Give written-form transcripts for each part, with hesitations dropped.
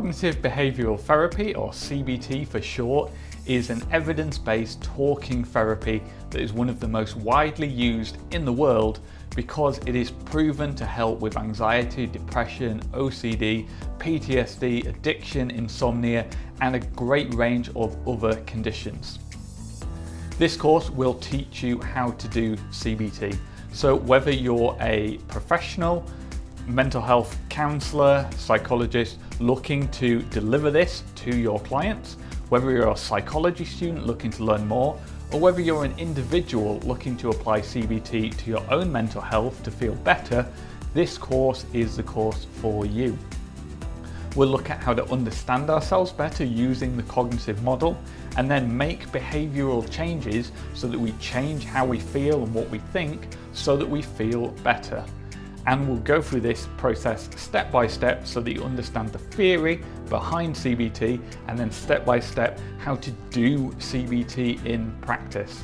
Cognitive Behavioural Therapy, or CBT for short, is an evidence-based talking therapy that is one of the most widely used in the world because it is proven to help with anxiety, depression, OCD, PTSD, addiction, insomnia, and a great range of other conditions. This course will teach you how to do CBT. So whether you're a professional, mental health counsellor, psychologist looking to deliver this to your clients, whether you're a psychology student looking to learn more, or whether you're an individual looking to apply CBT to your own mental health to feel better, this course is the course for you. We'll look at how to understand ourselves better using the cognitive model and then make behavioural changes so that we change how we feel and what we think so that we feel better. And we'll go through this process step by step so that you understand the theory behind CBT and then step by step how to do CBT in practice.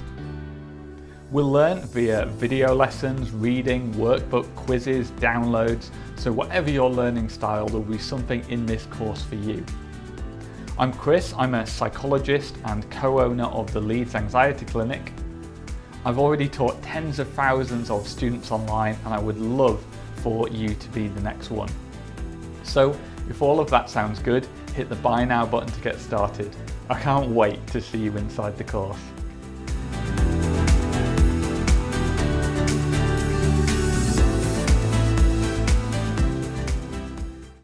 We'll learn via video lessons, reading, workbook, quizzes, downloads, so whatever your learning style, there'll be something in this course for you. I'm Chris, I'm a psychologist and co-owner of the Leeds Anxiety Clinic. I've already taught tens of thousands of students online and I would love for you to be the next one. So if all of that sounds good, hit the buy now button to get started. I can't wait to see you inside the course.